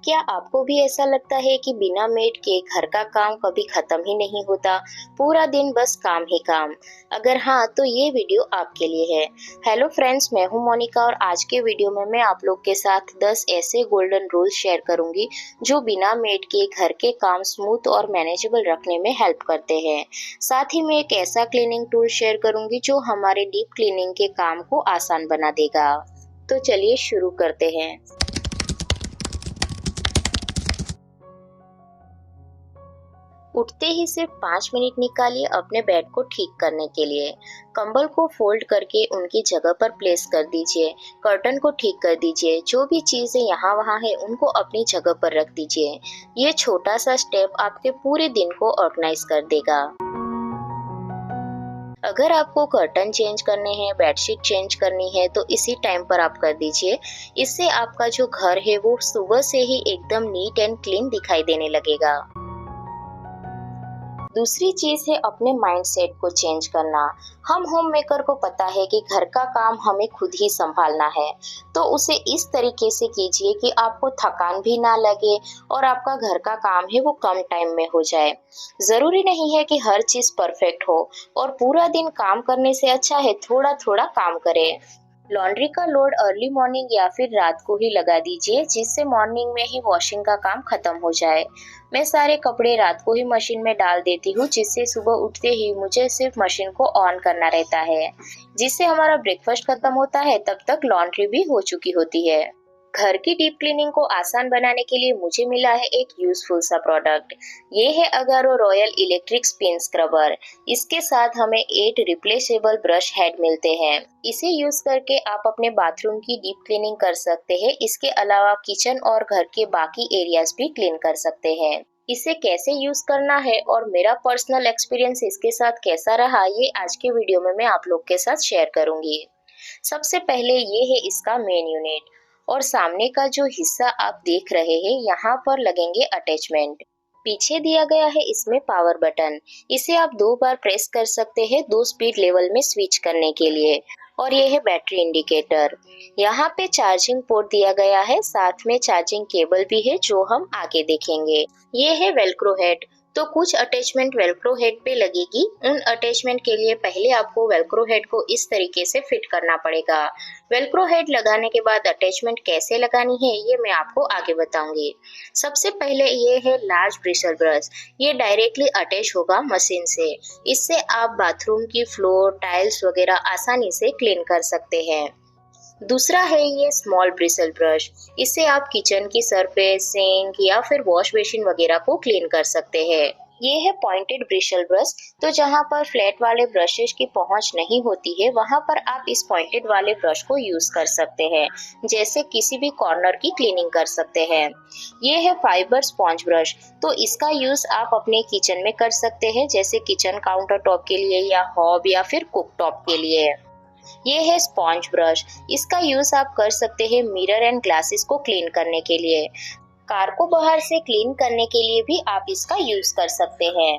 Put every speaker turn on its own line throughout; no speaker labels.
क्या आपको भी ऐसा लगता है कि बिना मेड के घर का काम कभी खत्म ही नहीं होता, पूरा दिन बस काम ही काम? अगर हाँ, तो ये वीडियो आपके लिए है। हेलो फ्रेंड्स, मैं हूं मोनिका और आज के वीडियो में मैं आप लोग के साथ 10 ऐसे गोल्डन रूल्स शेयर करूंगी जो बिना मेड के घर के काम स्मूथ और मैनेजेबल रखने में हेल्प करते हैं। साथ ही मैं एक ऐसा क्लीनिंग टूल शेयर करूंगी जो हमारे डीप क्लीनिंग के काम को आसान बना देगा। तो चलिए शुरू करते हैं। उठते ही सिर्फ 5 मिनट निकालिए अपने बेड को ठीक करने के लिए। कंबल को फोल्ड करके उनकी जगह पर प्लेस कर दीजिए। कर्टन को ठीक कर दीजिए। जो भी चीजें यहाँ वहाँ है उनको अपनी जगह पर रख दीजिए। ये छोटा सा स्टेप आपके पूरे दिन को ऑर्गेनाइज कर देगा। अगर आपको कर्टन चेंज करने हैं, बेडशीट चेंज करनी है तो इसी टाइम पर आप कर दीजिए। इससे आपका जो घर है वो सुबह से ही एकदम नीट एंड क्लीन दिखाई देने लगेगा। दूसरी चीज है अपने माइंडसेट को चेंज करना। हम होम मेकर को पता है कि घर का काम हमें खुद ही संभालना है, तो उसे इस तरीके से कीजिए कि आपको थकान भी ना लगे और आपका घर का काम है वो कम टाइम में हो जाए। जरूरी नहीं है कि हर चीज परफेक्ट हो और पूरा दिन काम करने से अच्छा है थोड़ा थोड़ा काम करें। लॉन्ड्री का लोड अर्ली मॉर्निंग या फिर रात को ही लगा दीजिए, जिससे मॉर्निंग में ही वॉशिंग का काम खत्म हो जाए। मैं सारे कपड़े रात को ही मशीन में डाल देती हूँ, जिससे सुबह उठते ही मुझे सिर्फ मशीन को ऑन करना रहता है। जिससे हमारा ब्रेकफास्ट खत्म होता है तब तक लॉन्ड्री भी हो चुकी होती है। घर की डीप क्लीनिंग को आसान बनाने के लिए मुझे मिला है एक यूजफुल सा प्रोडक्ट। ये है Agaro royal electric spin scrubber. इसके साथ हमें 8 रिप्लेसेबल ब्रश हेड मिलते हैं। इसे यूज करके आप अपने बाथरूम की डीप क्लीनिंग कर सकते हैं। इसके अलावा किचन और घर के बाकी एरियाज भी क्लीन कर सकते हैं। इसे कैसे यूज करना है और मेरा पर्सनल एक्सपीरियंस इसके साथ कैसा रहा, ये आज के वीडियो में मैं आप लोग के साथ शेयर करूंगी। सबसे पहले ये है इसका मेन यूनिट और सामने का जो हिस्सा आप देख रहे हैं यहाँ पर लगेंगे अटैचमेंट। पीछे दिया गया है इसमें पावर बटन। इसे आप 2 बार प्रेस कर सकते हैं 2 स्पीड लेवल में स्विच करने के लिए। और ये है बैटरी इंडिकेटर। यहाँ पे चार्जिंग पोर्ट दिया गया है, साथ में चार्जिंग केबल भी है जो हम आगे देखेंगे। ये है वेलक्रो हेड। तो कुछ अटैचमेंट वेलक्रो हेड पे लगेगी। उन अटैचमेंट के लिए पहले आपको वेलक्रो हेड को इस तरीके से फिट करना पड़ेगा। वेलक्रो हेड लगाने के बाद अटैचमेंट कैसे लगानी है ये मैं आपको आगे बताऊंगी। सबसे पहले ये है लार्ज ब्रिसल ब्रश। ये डायरेक्टली अटैच होगा मशीन से। इससे आप बाथरूम की फ्लोर, टाइल्स वगैरह आसानी से क्लीन कर सकते हैं। दूसरा है ये स्मॉल ब्रिसल ब्रश। इससे आप किचन की सरफेस, सिंक या फिर वॉश बेसिन वगैरह को क्लीन कर सकते हैं। ये है पॉइंटेड ब्रिसल ब्रश। तो जहाँ पर फ्लैट वाले ब्रशेस की पहुंच नहीं होती है वहां पर आप इस पॉइंटेड वाले ब्रश को यूज कर सकते हैं, जैसे किसी भी कॉर्नर की क्लीनिंग कर सकते हैं। ये है फाइबर स्पॉन्ज ब्रश। तो इसका यूज आप अपने किचन में कर सकते हैं, जैसे किचन काउंटर टॉप के लिए या हॉब या फिर कुक टॉप के लिए। ये है स्पॉन्ज ब्रश। इसका यूज आप कर सकते हैं मिरर एंड ग्लासेस को क्लीन करने के लिए। कार को बाहर से क्लीन करने के लिए भी आप इसका यूज कर सकते हैं।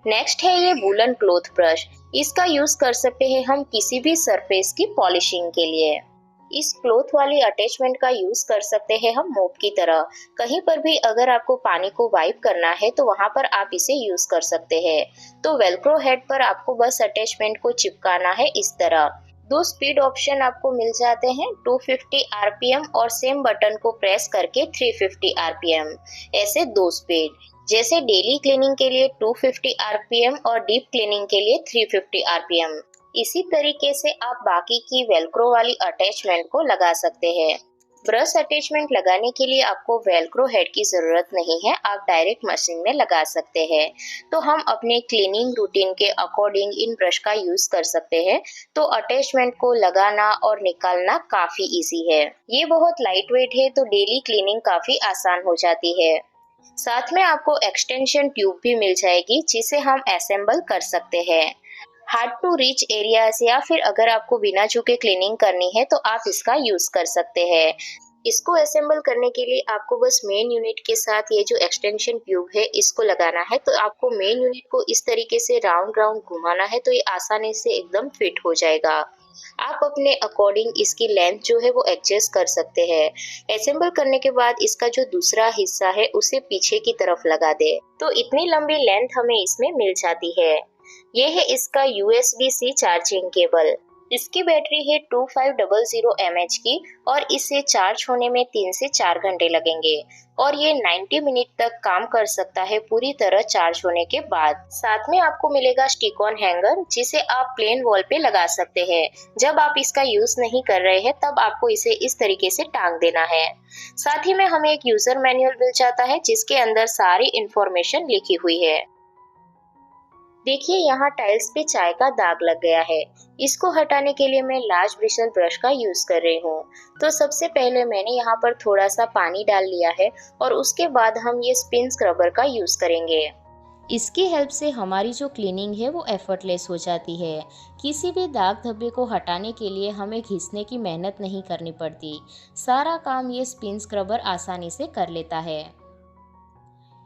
नेक्स्ट है ये वूलन क्लॉथ ब्रश। इसका यूज कर सकते हैं हम किसी भी सरफेस की पॉलिशिंग के लिए। इस क्लॉथ वाली अटैचमेंट का यूज कर सकते हैं हम मोप की तरह। कहीं पर भी अगर आपको पानी को वाइप करना है तो वहां पर आप इसे यूज कर सकते हैं। तो वेलक्रो हेड पर आपको बस अटैचमेंट को चिपकाना है इस तरह। 2 स्पीड ऑप्शन आपको मिल जाते हैं, 250 आरपीएम और सेम बटन को प्रेस करके 350 आरपीएम। ऐसे 2 स्पीड, जैसे डेली क्लीनिंग के लिए 250 आरपीएम और डीप क्लीनिंग के लिए 350 आरपीएम। इसी तरीके से आप बाकी की वेलक्रो वाली अटैचमेंट को लगा सकते हैं। ब्रश अटैचमेंट लगाने के लिए आपको वेलक्रो हेड की जरूरत नहीं है, आप डायरेक्ट मशीन में लगा सकते हैं। तो हम अपने क्लीनिंग रूटीन के अकॉर्डिंग इन ब्रश का यूज कर सकते हैं। तो अटैचमेंट को लगाना और निकालना काफी इजी है। ये बहुत लाइट वेट है तो डेली क्लीनिंग काफी आसान हो जाती है। साथ में आपको एक्सटेंशन ट्यूब भी मिल जाएगी, जिसे हम असेंबल कर सकते हैं। हार्ड टू रीच एरियाज या फिर अगर आपको बिना झुके क्लीनिंग करनी है तो आप इसका यूज कर सकते हैं। इसको असेंबल करने के लिए आपको बस मेन यूनिट के साथ ये जो एक्सटेंशन ट्यूब है इसको लगाना है। तो आपको मेन यूनिट को इस तरीके से राउंड राउंड घुमाना है तो ये आसानी से एकदम फिट हो जाएगा। आप अपने अकॉर्डिंग इसकी लेंथ जो है वो एडजस्ट कर सकते हैं। असेंबल करने के बाद इसका जो दूसरा हिस्सा है उसे पीछे की तरफ लगा दे तो इतनी लंबी लेंथ हमें इसमें मिल जाती है। ये है इसका USB-C चार्जिंग केबल। इसकी बैटरी है 2500 mAh की और इसे चार्ज होने में 3 से 4 घंटे लगेंगे और ये 90 मिनट तक काम कर सकता है पूरी तरह चार्ज होने के बाद। साथ में आपको मिलेगा स्टिक ऑन हैंगर जिसे आप प्लेन वॉल पे लगा सकते हैं। जब आप इसका यूज नहीं कर रहे हैं तब आपको इसे इस तरीके से टांग देना है। साथ ही में हमें एक यूजर मैनुअल मिल जाता है जिसके अंदर सारी इंफॉर्मेशन लिखी हुई है। देखिए यहाँ टाइल्स पे चाय का दाग लग गया है। इसको हटाने के लिए मैं लार्ज ब्रिसल ब्रश का यूज कर रही हूँ। तो सबसे पहले मैंने यहाँ पर थोड़ा सा पानी डाल लिया है और उसके बाद हम ये स्पिन स्क्रबर का यूज करेंगे। इसकी हेल्प से हमारी जो क्लीनिंग है वो एफर्टलेस हो जाती है। किसी भी दाग धब्बे को हटाने के लिए हमें घिसने की मेहनत नहीं करनी पड़ती। सारा काम ये स्पिन स्क्रबर आसानी से कर लेता है।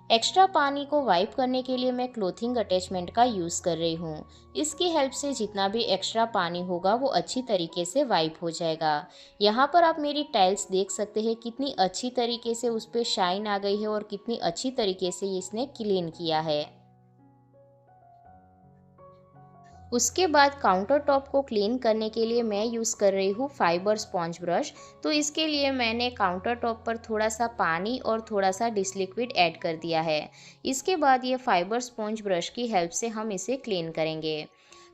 एक्स्ट्रा पानी को वाइप करने के लिए मैं क्लोथिंग अटैचमेंट का यूज़ कर रही हूँ। इसकी हेल्प से जितना भी एक्स्ट्रा पानी होगा वो अच्छी तरीके से वाइप हो जाएगा। यहाँ पर आप मेरी टाइल्स देख सकते हैं कितनी अच्छी तरीके से उस पर शाइन आ गई है और कितनी अच्छी तरीके से इसने क्लीन किया है। उसके बाद काउंटर टॉप को क्लीन करने के लिए मैं यूज़ कर रही हूँ फाइबर स्पॉन्ज ब्रश। तो इसके लिए मैंने काउंटर टॉप पर थोड़ा सा पानी और थोड़ा सा डिश लिक्विड ऐड कर दिया है। इसके बाद ये फाइबर स्पॉन्ज ब्रश की हेल्प से हम इसे क्लीन करेंगे।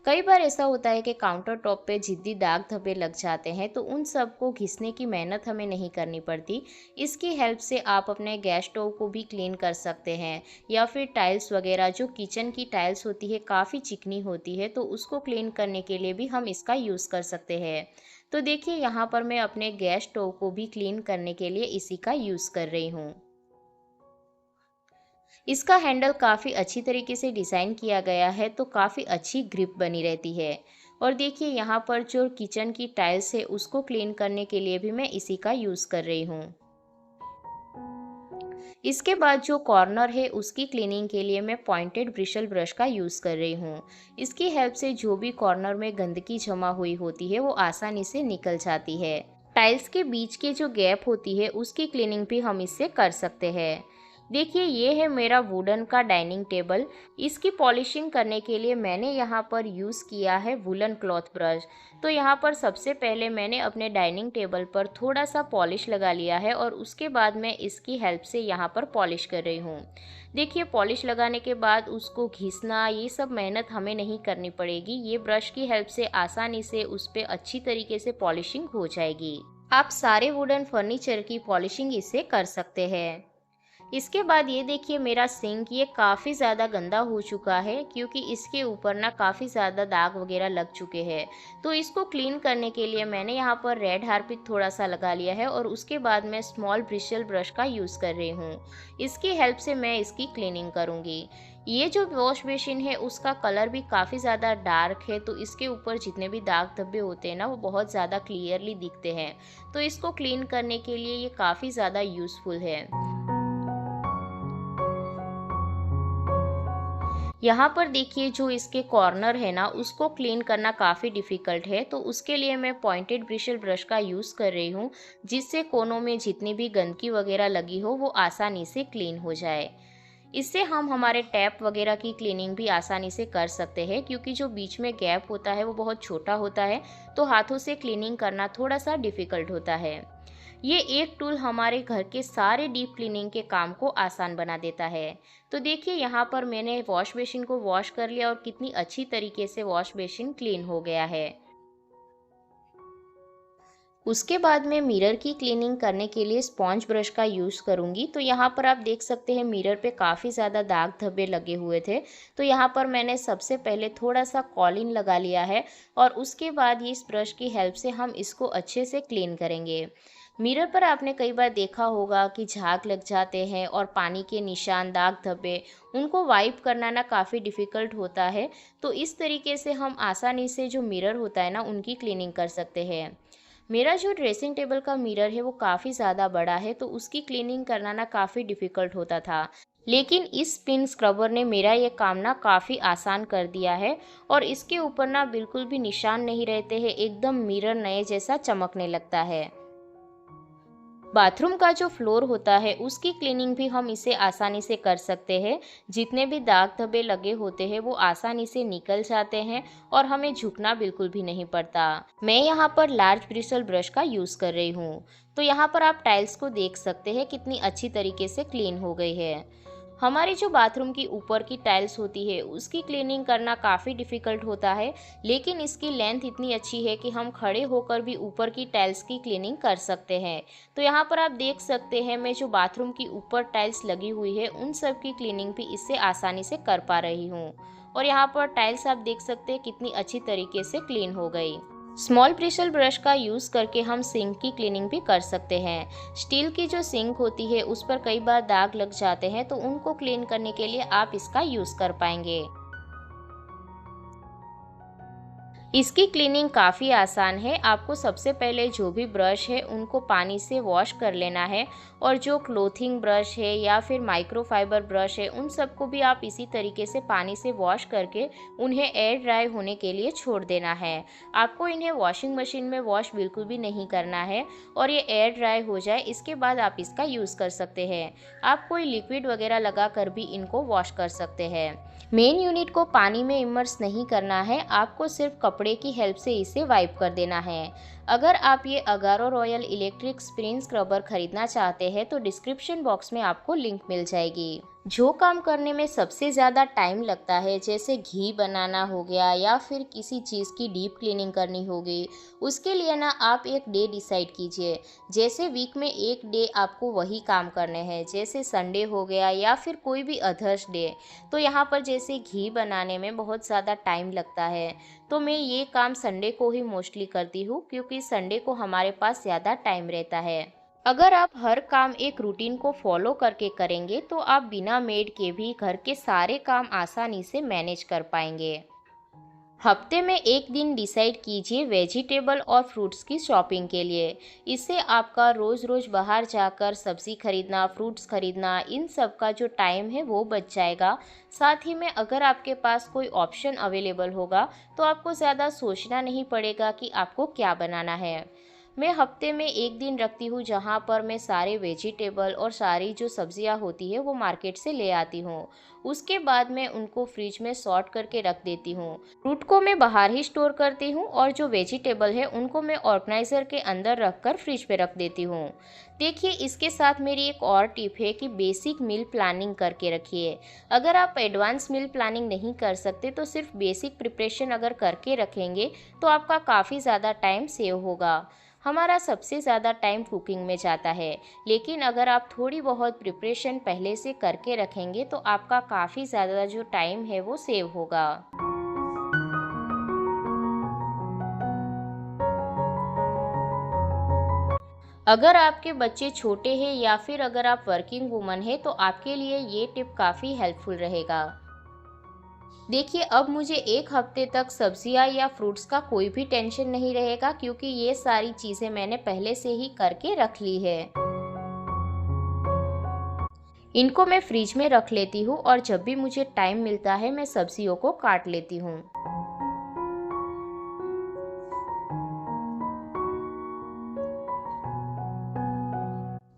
कई बार ऐसा होता है कि काउंटर टॉप पे जिद्दी दाग धब्बे लग जाते हैं तो उन सब को घिसने की मेहनत हमें नहीं करनी पड़ती। इसकी हेल्प से आप अपने गैस स्टोव को भी क्लीन कर सकते हैं या फिर टाइल्स वगैरह जो किचन की टाइल्स होती है काफ़ी चिकनी होती है तो उसको क्लीन करने के लिए भी हम इसका यूज़ कर सकते हैं। तो देखिए यहाँ पर मैं अपने गैस स्टोव को भी क्लीन करने के लिए इसी का यूज़ कर रही हूँ। इसका हैंडल काफ़ी अच्छी तरीके से डिज़ाइन किया गया है तो काफ़ी अच्छी ग्रिप बनी रहती है। और देखिए यहाँ पर जो किचन की टाइल्स है उसको क्लीन करने के लिए भी मैं इसी का यूज़ कर रही हूँ। इसके बाद जो कॉर्नर है उसकी क्लीनिंग के लिए मैं पॉइंटेड ब्रिशल ब्रश का यूज़ कर रही हूँ। इसकी हेल्प से जो भी कॉर्नर में गंदगी जमा हुई होती है वो आसानी से निकल जाती है। टाइल्स के बीच के जो गैप होती है उसकी क्लीनिंग भी हम इससे कर सकते हैं। देखिए ये है मेरा वुडन का डाइनिंग टेबल। इसकी पॉलिशिंग करने के लिए मैंने यहाँ पर यूज़ किया है वुलन क्लॉथ ब्रश। तो यहाँ पर सबसे पहले मैंने अपने डाइनिंग टेबल पर थोड़ा सा पॉलिश लगा लिया है और उसके बाद मैं इसकी हेल्प से यहाँ पर पॉलिश कर रही हूँ। देखिए पॉलिश लगाने के बाद उसको घिसना ये सब मेहनत हमें नहीं करनी पड़ेगी। ये ब्रश की हेल्प से आसानी से उस पर अच्छी तरीके से पॉलिशिंग हो जाएगी। आप सारे वुडन फर्नीचर की पॉलिशिंग इससे कर सकते हैं। इसके बाद ये देखिए मेरा सिंक ये काफ़ी ज़्यादा गंदा हो चुका है क्योंकि इसके ऊपर ना काफ़ी ज़्यादा दाग वगैरह लग चुके हैं। तो इसको क्लीन करने के लिए मैंने यहाँ पर रेड हार्पिक थोड़ा सा लगा लिया है और उसके बाद मैं स्मॉल ब्रिशल ब्रश का यूज़ कर रही हूँ। इसकी हेल्प से मैं इसकी क्लीनिंग करूँगी। ये जो वॉश बेसिन है उसका कलर भी काफ़ी ज़्यादा डार्क है तो इसके ऊपर जितने भी दाग धब्बे होते हैं ना वो बहुत ज़्यादा क्लियरली दिखते हैं। तो इसको क्लीन करने के लिए ये काफ़ी ज़्यादा यूज़फुल है। यहाँ पर देखिए जो इसके कॉर्नर है ना उसको क्लीन करना काफ़ी डिफ़िकल्ट है तो उसके लिए मैं पॉइंटेड ब्रिशल ब्रश का यूज़ कर रही हूँ जिससे कोनों में जितनी भी गंदगी वगैरह लगी हो वो आसानी से क्लीन हो जाए। इससे हम हमारे टैप वगैरह की क्लीनिंग भी आसानी से कर सकते हैं क्योंकि जो बीच में गैप होता है वो बहुत छोटा होता है तो हाथों से क्लीनिंग करना थोड़ा सा डिफ़िकल्ट होता है। ये एक टूल हमारे घर के सारे डीप क्लीनिंग के काम को आसान बना देता है। तो देखिए यहाँ पर मैंने वॉश बेसिन को वॉश कर लिया और कितनी अच्छी तरीके से वॉश बेसिन क्लीन हो गया है। उसके बाद मैं मिरर की क्लीनिंग करने के लिए स्पॉन्ज ब्रश का यूज़ करूँगी। तो यहाँ पर आप देख सकते हैं मिरर पे काफ़ी ज़्यादा दाग धब्बे लगे हुए थे। तो यहाँ पर मैंने सबसे पहले थोड़ा सा कॉलिन लगा लिया है और उसके बाद ये इस ब्रश की हेल्प से हम इसको अच्छे से क्लीन करेंगे। मिरर पर आपने कई बार देखा होगा कि झाग लग जाते हैं और पानी के निशान दाग धब्बे उनको वाइप करना ना काफ़ी डिफ़िकल्ट होता है। तो इस तरीके से हम आसानी से जो मिरर होता है ना उनकी क्लीनिंग कर सकते हैं। मेरा जो ड्रेसिंग टेबल का मिरर है वो काफ़ी ज़्यादा बड़ा है तो उसकी क्लीनिंग करना ना काफ़ी डिफ़िकल्ट होता था। लेकिन इस स्पिन स्क्रबर ने मेरा ये काम ना काफ़ी आसान कर दिया है और इसके ऊपर ना बिल्कुल भी निशान नहीं रहते हैं, एकदम मिरर नए जैसा चमकने लगता है। बाथरूम का जो फ्लोर होता है उसकी क्लीनिंग भी हम इसे आसानी से कर सकते हैं। जितने भी दाग धब्बे लगे होते हैं वो आसानी से निकल जाते हैं और हमें झुकना बिल्कुल भी नहीं पड़ता। मैं यहाँ पर लार्ज ब्रिस्टल ब्रश का यूज़ कर रही हूँ। तो यहाँ पर आप टाइल्स को देख सकते हैं कितनी अच्छी तरीके से क्लीन हो गई है। हमारी जो बाथरूम की ऊपर की टाइल्स होती है उसकी क्लीनिंग करना काफ़ी डिफ़िकल्ट होता है, लेकिन इसकी लेंथ इतनी अच्छी है कि हम खड़े होकर भी ऊपर की टाइल्स की क्लीनिंग कर सकते हैं। तो यहाँ पर आप देख सकते हैं मैं जो बाथरूम की ऊपर टाइल्स लगी हुई है उन सब की क्लीनिंग भी इससे आसानी से कर पा रही हूँ। और यहाँ पर टाइल्स आप देख सकते हैं कितनी अच्छी तरीके से क्लीन हो गई। स्मॉल ब्रिस्टल ब्रश का यूज़ करके हम सिंक की क्लीनिंग भी कर सकते हैं। स्टील की जो सिंक होती है उस पर कई बार दाग लग जाते हैं, तो उनको क्लीन करने के लिए आप इसका यूज़ कर पाएंगे। इसकी क्लीनिंग काफ़ी आसान है। आपको सबसे पहले जो भी ब्रश है उनको पानी से वॉश कर लेना है और जो क्लोथिंग ब्रश है या फिर माइक्रोफाइबर ब्रश है उन सबको भी आप इसी तरीके से पानी से वॉश करके उन्हें एयर ड्राई होने के लिए छोड़ देना है। आपको इन्हें वॉशिंग मशीन में वॉश बिल्कुल भी नहीं करना है और ये एयर ड्राई हो जाए इसके बाद आप इसका यूज़ कर सकते हैं। आप कोई लिक्विड वगैरह लगा कर भी इनको वॉश कर सकते हैं। मेन यूनिट को पानी में इमर्स नहीं करना है, आपको सिर्फ कपड़े की हेल्प से इसे वाइप कर देना है। अगर आप ये Agaro royal electric spin scrubber खरीदना चाहते हैं तो डिस्क्रिप्शन बॉक्स में आपको लिंक मिल जाएगी। जो काम करने में सबसे ज़्यादा टाइम लगता है, जैसे घी बनाना हो गया या फिर किसी चीज़ की डीप क्लीनिंग करनी होगी, उसके लिए ना आप एक डे डिसाइड कीजिए। जैसे वीक में एक डे आपको वही काम करने हैं, जैसे संडे हो गया या फिर कोई भी अदर्स डे। तो यहाँ पर जैसे घी बनाने में बहुत ज़्यादा टाइम लगता है, तो मैं ये काम संडे को ही मोस्टली करती हूँ क्योंकि संडे को हमारे पास ज़्यादा टाइम रहता है। अगर आप हर काम एक रूटीन को फॉलो करके करेंगे तो आप बिना मेड के भी घर के सारे काम आसानी से मैनेज कर पाएंगे। हफ्ते में एक दिन डिसाइड कीजिए वेजिटेबल और फ्रूट्स की शॉपिंग के लिए। इससे आपका रोज़ रोज़ बाहर जाकर सब्ज़ी खरीदना, फ्रूट्स खरीदना, इन सब का जो टाइम है वो बच जाएगा। साथ ही में अगर आपके पास कोई ऑप्शन अवेलेबल होगा तो आपको ज़्यादा सोचना नहीं पड़ेगा कि आपको क्या बनाना है। मैं हफ्ते में एक दिन रखती हूँ जहाँ पर मैं सारे वेजिटेबल और सारी जो सब्जियाँ होती है वो मार्केट से ले आती हूँ। उसके बाद मैं उनको फ्रिज में सॉर्ट करके रख देती हूँ। फ्रूट को मैं बाहर ही स्टोर करती हूँ और जो वेजिटेबल है उनको मैं ऑर्गेनाइज़र के अंदर रख कर फ्रिज पे रख देती हूँ। देखिए, इसके साथ मेरी एक और टिप है कि बेसिक मील प्लानिंग करके रखिए। अगर आप एडवांस मील प्लानिंग नहीं कर सकते तो सिर्फ बेसिक प्रिपरेशन अगर करके रखेंगे तो आपका काफ़ी ज़्यादा टाइम सेव होगा। हमारा सबसे ज़्यादा टाइम कुकिंग में जाता है, लेकिन अगर आप थोड़ी बहुत प्रिपरेशन पहले से करके रखेंगे तो आपका काफ़ी ज़्यादा जो टाइम है वो सेव होगा। अगर आपके बच्चे छोटे हैं या फिर अगर आप वर्किंग वुमन हैं तो आपके लिए ये टिप काफ़ी हेल्पफुल रहेगा। देखिए, अब मुझे एक हफ्ते तक सब्जियां या फ्रूट्स का कोई भी टेंशन नहीं रहेगा क्योंकि ये सारी चीज़ें मैंने पहले से ही करके रख ली है। इनको मैं फ्रिज में रख लेती हूँ और जब भी मुझे टाइम मिलता है मैं सब्जियों को काट लेती हूँ।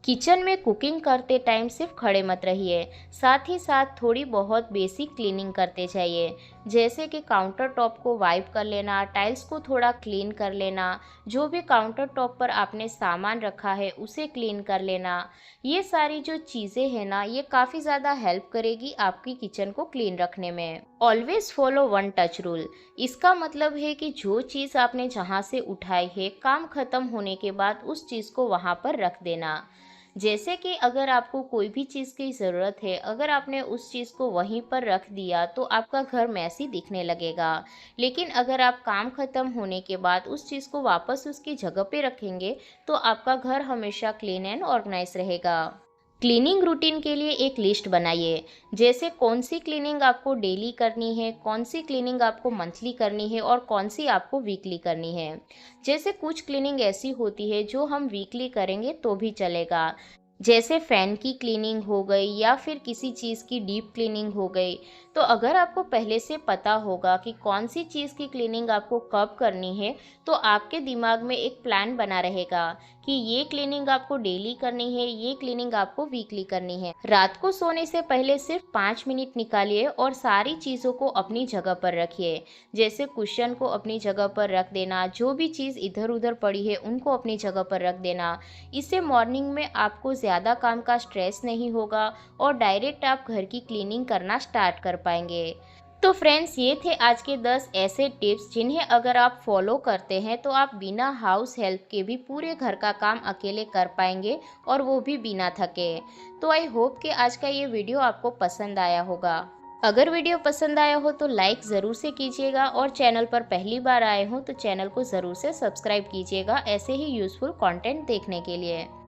किचन में कुकिंग करते टाइम सिर्फ खड़े मत रहिए, साथ ही साथ थोड़ी बहुत बेसिक क्लीनिंग करते जाइए। जैसे कि काउंटर टॉप को वाइप कर लेना, टाइल्स को थोड़ा क्लीन कर लेना, जो भी काउंटर टॉप पर आपने सामान रखा है उसे क्लीन कर लेना। ये सारी जो चीज़ें हैं ना, ये काफ़ी ज़्यादा हेल्प करेगी आपकी किचन को क्लीन रखने में। Always follow one touch rule. इसका मतलब है कि जो चीज़ आपने जहाँ से उठाई है, काम खत्म होने के बाद उस चीज़ को वहाँ पर रख देना। जैसे कि अगर आपको कोई भी चीज़ की ज़रूरत है, अगर आपने उस चीज़ को वहीं पर रख दिया तो आपका घर मैसी दिखने लगेगा। लेकिन अगर आप काम ख़त्म होने के बाद उस चीज़ को वापस उसकी जगह पे रखेंगे तो आपका घर हमेशा क्लीन एंड ऑर्गेनाइज रहेगा। क्लीनिंग रूटीन के लिए एक लिस्ट बनाइए, जैसे कौन सी क्लीनिंग आपको डेली करनी है, कौन सी क्लीनिंग आपको मंथली करनी है और कौन सी आपको वीकली करनी है। जैसे कुछ क्लीनिंग ऐसी होती है जो हम वीकली करेंगे तो भी चलेगा, जैसे फ़ैन की क्लीनिंग हो गई या फिर किसी चीज़ की डीप क्लीनिंग हो गई। तो अगर आपको पहले से पता होगा कि कौन सी चीज़ की क्लीनिंग आपको कब करनी है, तो आपके दिमाग में एक प्लान बना रहेगा कि ये क्लीनिंग आपको डेली करनी है, ये क्लीनिंग आपको वीकली करनी है। रात को सोने से पहले सिर्फ 5 मिनट निकालिए और सारी चीज़ों को अपनी जगह पर रखिए। जैसे कुशन को अपनी जगह पर रख देना, जो भी चीज़ इधर-उधर पड़ी है उनको अपनी जगह पर रख देना। इससे मॉर्निंग में आपको ज़्यादा काम का स्ट्रेस नहीं होगा और डायरेक्ट आप घर की क्लीनिंग करना स्टार्ट कर पाएंगे। तो फ्रेंड्स, ये थे आज के 10 ऐसे टिप्स जिन्हें अगर आप फॉलो करते हैं तो आप बिना हाउस हेल्प के भी पूरे घर का काम अकेले कर पाएंगे और वो भी बिना थके। तो आई होप कि आज का ये वीडियो आपको पसंद आया होगा। अगर वीडियो पसंद आया हो तो लाइक ज़रूर से कीजिएगा और चैनल पर पहली बार आए हो तो चैनल को ज़रूर से सब्सक्राइब कीजिएगा ऐसे ही यूज़फुल कंटेंट देखने के लिए।